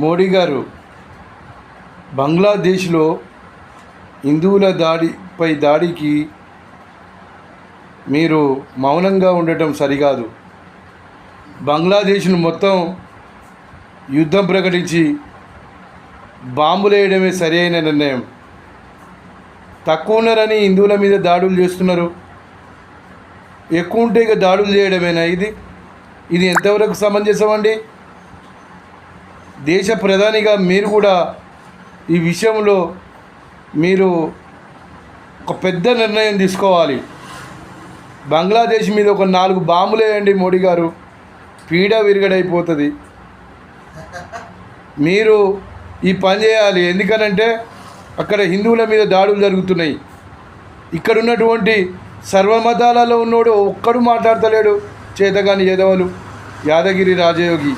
మోడీ గారు బంగ్లాదేశ్లో హిందువుల దాడికి మీరు మౌనంగా ఉండటం సరికాదు. బంగ్లాదేశ్ను మొత్తం యుద్ధం ప్రకటించి బాంబులు వేయడమే సరి అయిన నిర్ణయం. తక్కువ ఉన్నారని హిందువుల మీద దాడులు చేస్తున్నారు, ఎక్కువ ఉంటే ఇక దాడులు చేయడమేనా? ఇది ఎంతవరకు సమంజసం అండి? దేశ ప్రధానిగా మీరు కూడా ఈ విషయంలో మీరు ఒక పెద్ద నిర్ణయం తీసుకోవాలి. బంగ్లాదేశ్ మీద ఒక 4 బాంబులు వేయండి మోడీ గారు, పీడ విరగడైపోతుంది. మీరు ఈ పని చేయాలి. ఎందుకనంటే అక్కడ హిందువుల మీద దాడులు జరుగుతున్నాయి. ఇక్కడ ఉన్నటువంటి సర్వమతాలలో ఉన్నోడు ఒక్కడు మాట్లాడతలేడు. చేతగాని యాదగిరి రాజయోగి